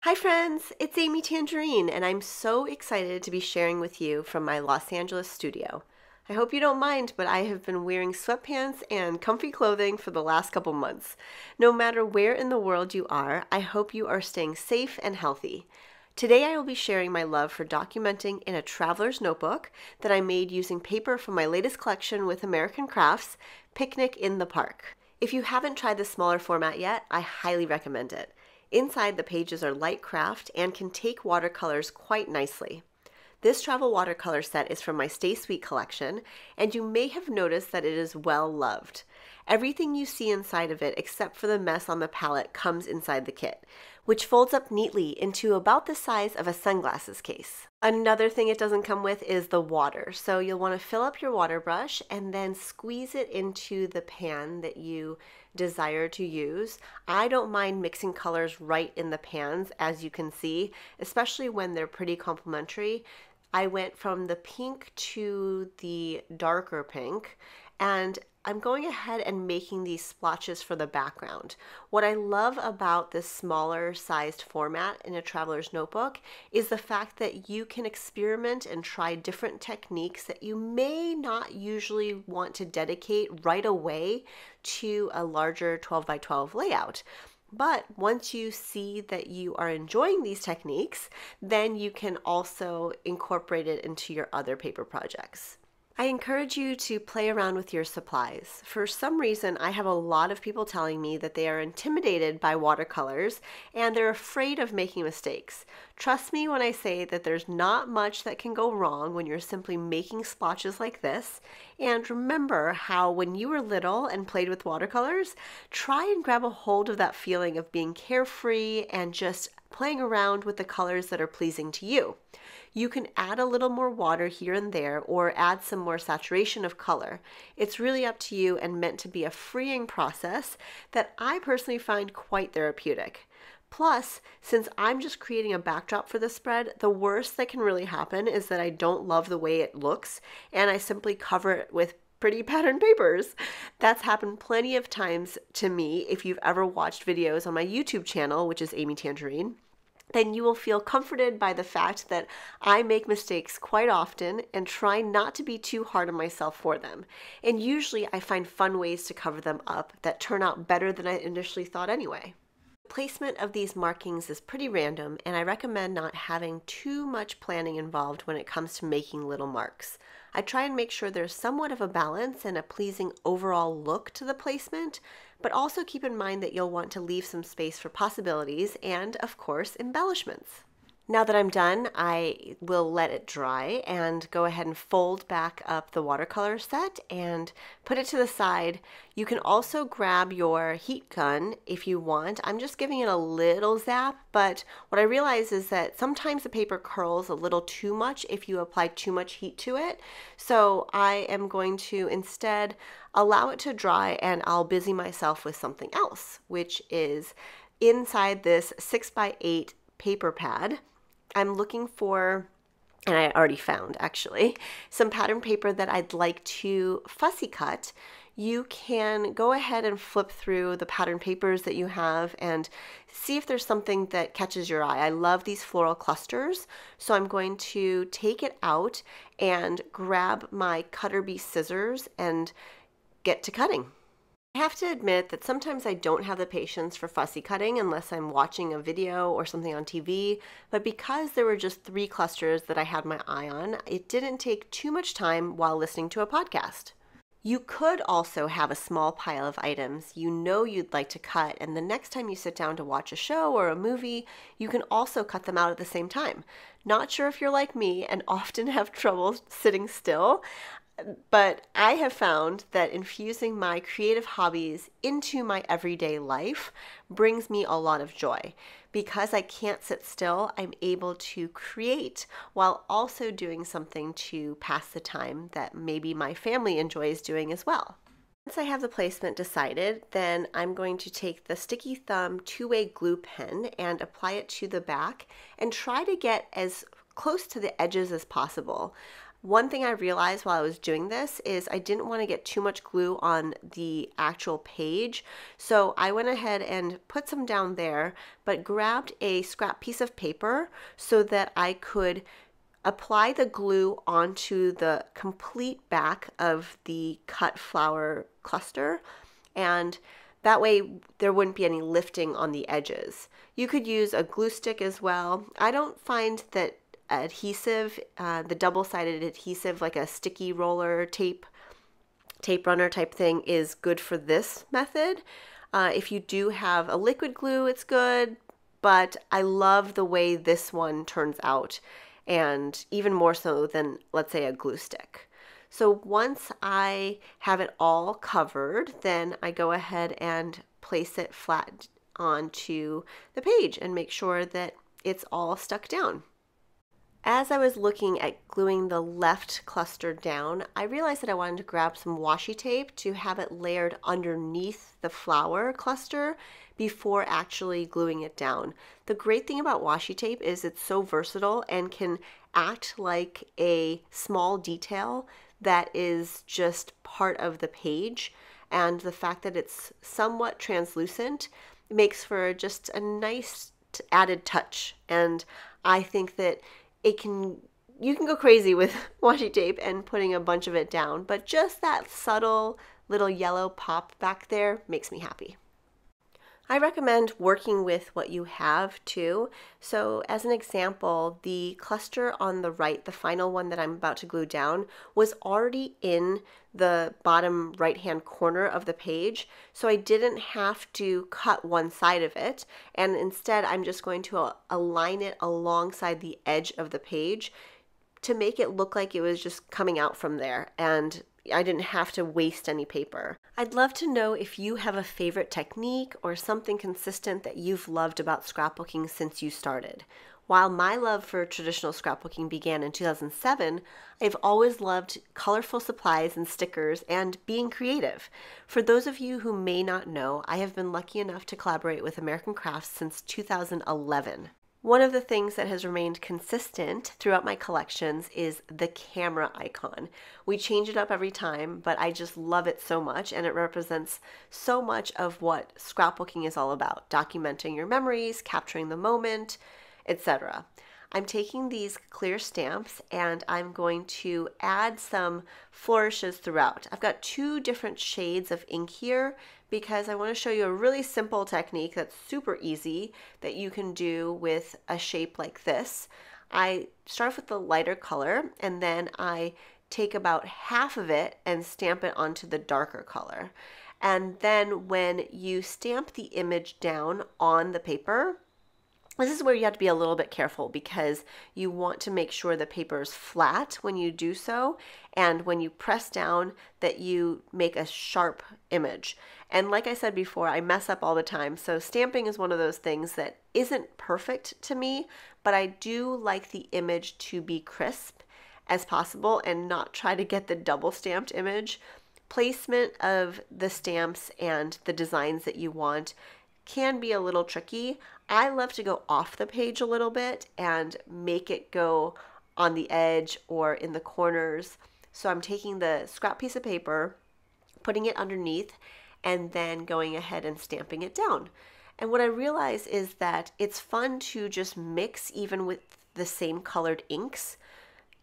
Hi friends, it's Amy Tangerine, and I'm so excited to be sharing with you from my Los Angeles studio. I hope you don't mind, but I have been wearing sweatpants and comfy clothing for the last couple months. No matter where in the world you are, I hope you are staying safe and healthy. Today I will be sharing my love for documenting in a traveler's notebook that I made using paper from my latest collection with American Crafts, Picnic in the Park. If you haven't tried the smaller format yet, I highly recommend it. Inside, the pages are light craft and can take watercolors quite nicely. This travel watercolor set is from my Stay Sweet collection, and you may have noticed that it is well loved. Everything you see inside of it except for the mess on the palette comes inside the kit, which folds up neatly into about the size of a sunglasses case. Another thing it doesn't come with is the water, so you'll want to fill up your water brush and then squeeze it into the pan that you desire to use. I don't mind mixing colors right in the pans, as you can see, especially when they're pretty complementary. I went from the pink to the darker pink, and I'm going ahead and making these splotches for the background. What I love about this smaller sized format in a traveler's notebook is the fact that you can experiment and try different techniques that you may not usually want to dedicate right away to a larger 12 by 12 layout. But once you see that you are enjoying these techniques, then you can also incorporate it into your other paper projects. I encourage you to play around with your supplies. For some reason, I have a lot of people telling me that they are intimidated by watercolors and they're afraid of making mistakes. Trust me when I say that there's not much that can go wrong when you're simply making splotches like this. And remember how when you were little and played with watercolors, try and grab a hold of that feeling of being carefree and just playing around with the colors that are pleasing to you. You can add a little more water here and there or add some more saturation of color. It's really up to you and meant to be a freeing process that I personally find quite therapeutic. Plus, since I'm just creating a backdrop for the spread, the worst that can really happen is that I don't love the way it looks and I simply cover it with pretty pattern papers. That's happened plenty of times to me. If you've ever watched videos on my YouTube channel, which is Amy Tangerine, then you will feel comforted by the fact that I make mistakes quite often and try not to be too hard on myself for them. And usually I find fun ways to cover them up that turn out better than I initially thought anyway. The placement of these markings is pretty random, and I recommend not having too much planning involved when it comes to making little marks. I try and make sure there's somewhat of a balance and a pleasing overall look to the placement, but also keep in mind that you'll want to leave some space for possibilities and, of course, embellishments. Now that I'm done, I will let it dry and go ahead and fold back up the watercolor set and put it to the side. You can also grab your heat gun if you want. I'm just giving it a little zap, but what I realize is that sometimes the paper curls a little too much if you apply too much heat to it. So I am going to instead allow it to dry, and I'll busy myself with something else, which is inside this 6x8 paper pad. I'm looking for, and I already found actually, some pattern paper that I'd like to fussy cut. You can go ahead and flip through the pattern papers that you have and see if there's something that catches your eye. I love these floral clusters, so I'm going to take it out and grab my cutter bee scissors and get to cutting. I have to admit that sometimes I don't have the patience for fussy cutting unless I'm watching a video or something on TV, but because there were just 3 clusters that I had my eye on, it didn't take too much time while listening to a podcast. You could also have a small pile of items you know you'd like to cut, and the next time you sit down to watch a show or a movie, you can also cut them out at the same time. Not sure if you're like me and often have trouble sitting still, but I have found that infusing my creative hobbies into my everyday life brings me a lot of joy. Because I can't sit still, I'm able to create while also doing something to pass the time that maybe my family enjoys doing as well. Once I have the placement decided, then I'm going to take the Sticky Thumb 2-way glue pen and apply it to the back and try to get as close to the edges as possible. One thing I realized while I was doing this is I didn't want to get too much glue on the actual page, so I went ahead and put some down there, but grabbed a scrap piece of paper so that I could apply the glue onto the complete back of the cut flower cluster, and that way there wouldn't be any lifting on the edges. You could use a glue stick as well. I don't find that adhesive, the double-sided adhesive like a sticky roller tape runner type thing is good for this method. If you do have a liquid glue, it's good, but I love the way this one turns out, and even more so than, let's say, a glue stick. So once I have it all covered, then I go ahead and place it flat onto the page and make sure that it's all stuck down. As I was looking at gluing the left cluster down, I realized that I wanted to grab some washi tape to have it layered underneath the flower cluster before actually gluing it down. The great thing about washi tape is it's so versatile and can act like a small detail that is just part of the page, and the fact that it's somewhat translucent makes for just a nice added touch. And I think that you can go crazy with washi tape and putting a bunch of it down, but just that subtle little yellow pop back there makes me happy. I recommend working with what you have too. So as an example, the cluster on the right, the final one that I'm about to glue down, was already in the bottom right-hand corner of the page, so I didn't have to cut one side of it, and instead I'm just going to align it alongside the edge of the page to make it look like it was just coming out from there, and I didn't have to waste any paper. I'd love to know if you have a favorite technique or something consistent that you've loved about scrapbooking since you started. While my love for traditional scrapbooking began in 2007, I've always loved colorful supplies and stickers and being creative. For those of you who may not know, I have been lucky enough to collaborate with American Crafts since 2011. One of the things that has remained consistent throughout my collections is the camera icon. We change it up every time, but I just love it so much, and it represents so much of what scrapbooking is all about: documenting your memories, capturing the moment, etc. I'm taking these clear stamps and I'm going to add some flourishes throughout. I've got two different shades of ink here because I want to show you a really simple technique that's super easy that you can do with a shape like this. I start off with the lighter color, and then I take about half of it and stamp it onto the darker color. And then when you stamp the image down on the paper, this is where you have to be a little bit careful because you want to make sure the paper is flat when you do so, and when you press down that you make a sharp image. And like I said before, I mess up all the time, so stamping is one of those things that isn't perfect to me, but I do like the image to be crisp as possible and not try to get the double stamped image. Placement of the stamps and the designs that you want can be a little tricky. I love to go off the page a little bit and make it go on the edge or in the corners. So I'm taking the scrap piece of paper, putting it underneath, and then going ahead and stamping it down. And what I realize is that it's fun to just mix, even with the same colored inks,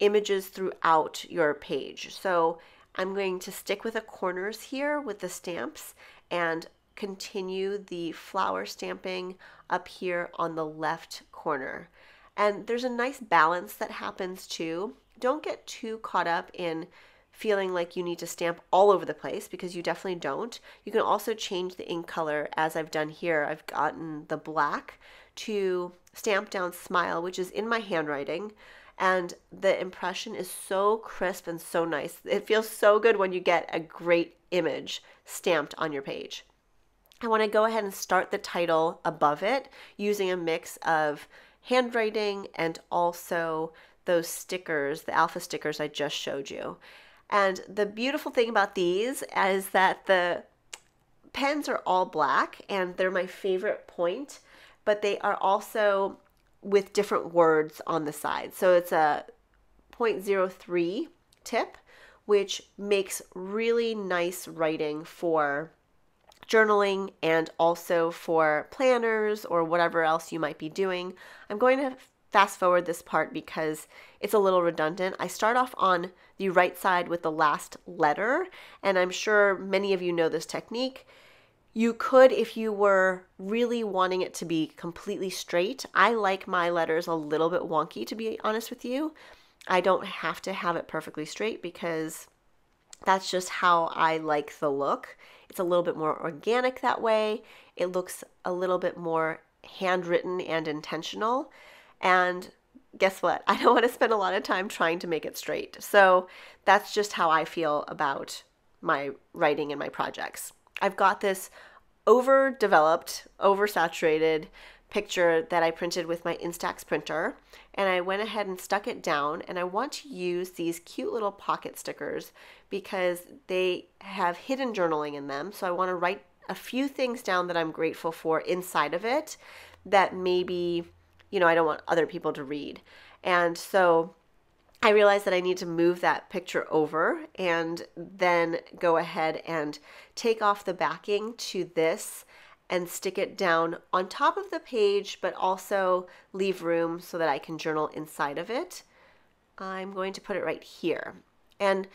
images throughout your page. So I'm going to stick with the corners here with the stamps and continue the flower stamping up here on the left corner. And there's a nice balance that happens too. Don't get too caught up in feeling like you need to stamp all over the place, because you definitely don't. You can also change the ink color, as I've done here. I've gotten the black to stamp down Smile, which is in my handwriting, and the impression is so crisp and so nice. It feels so good when you get a great image stamped on your page. I want to go ahead and start the title above it using a mix of handwriting and also those stickers, the alpha stickers I just showed you. And the beautiful thing about these is that the pens are all black and they're my favorite point, but they are also with different words on the side. So it's a 0.03 tip, which makes really nice writing for journaling and also for planners or whatever else you might be doing. I'm going to fast forward this part because it's a little redundant. I start off on the right side with the last letter, and I'm sure many of you know this technique. You could, if you were really wanting it to be completely straight. I like my letters a little bit wonky, to be honest with you. I don't have to have it perfectly straight because that's just how I like the look. It's a little bit more organic that way. It looks a little bit more handwritten and intentional. And guess what? I don't want to spend a lot of time trying to make it straight. So that's just how I feel about my writing and my projects. I've got this overdeveloped, oversaturated picture that I printed with my Instax printer, and I went ahead and stuck it down, and I want to use these cute little pocket stickers because they have hidden journaling in them. So I want to write a few things down that I'm grateful for inside of it that maybe, I don't want other people to read. And so I realized that I need to move that picture over and then go ahead and take off the backing to this and stick it down on top of the page, but also leave room so that I can journal inside of it. I'm going to put it right here. And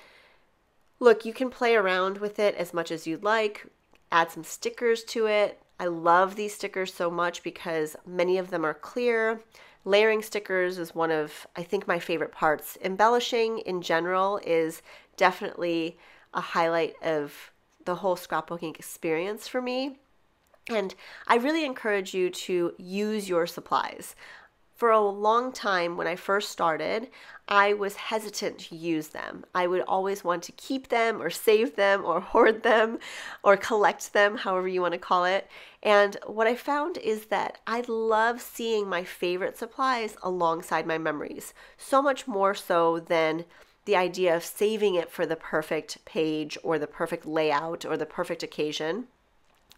look, you can play around with it as much as you'd like, add some stickers to it. I love these stickers so much because many of them are clear. Layering stickers is one of, I think, my favorite parts. Embellishing in general is definitely a highlight of the whole scrapbooking experience for me. And I really encourage you to use your supplies. For a long time, when I first started, I was hesitant to use them. I would always want to keep them or save them or hoard them or collect them, however you want to call it. And what I found is that I love seeing my favorite supplies alongside my memories, so much more so than the idea of saving it for the perfect page or the perfect layout or the perfect occasion.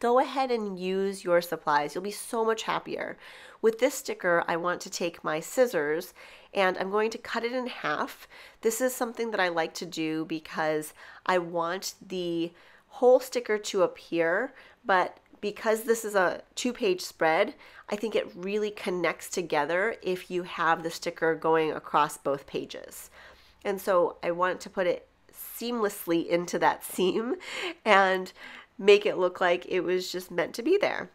Go ahead and use your supplies. You'll be so much happier. With this sticker, I want to take my scissors and I'm going to cut it in half. This is something that I like to do because I want the whole sticker to appear, but because this is a 2-page spread, I think it really connects together if you have the sticker going across both pages. And so I want to put it seamlessly into that seam and make it look like it was just meant to be there.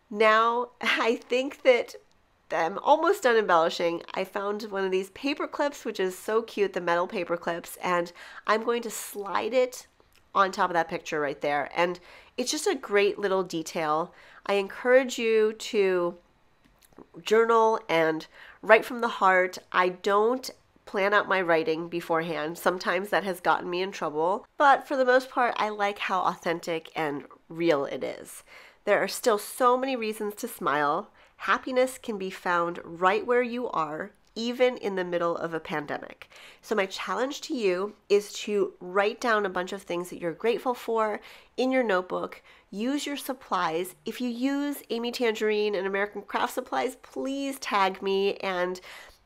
Now, I think that I'm almost done embellishing. I found one of these paper clips, which is so cute, the metal paper clips, and I'm going to slide it on top of that picture right there. And it's just a great little detail. I encourage you to journal and write from the heart. I don't plan out my writing beforehand. Sometimes that has gotten me in trouble, but for the most part, I like how authentic and real it is. There are still so many reasons to smile. Happiness can be found right where you are, even in the middle of a pandemic. So my challenge to you is to write down a bunch of things that you're grateful for in your notebook. Use your supplies. If you use Amy Tangerine and American Crafts supplies, please tag me. And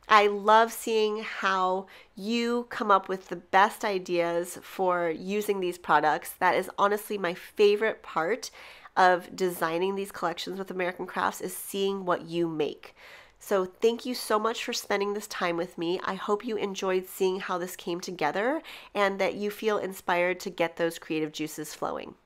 I love seeing how you come up with the best ideas for using these products. That is honestly my favorite part of designing these collections with American Crafts, is seeing what you make. So thank you so much for spending this time with me. I hope you enjoyed seeing how this came together and that you feel inspired to get those creative juices flowing.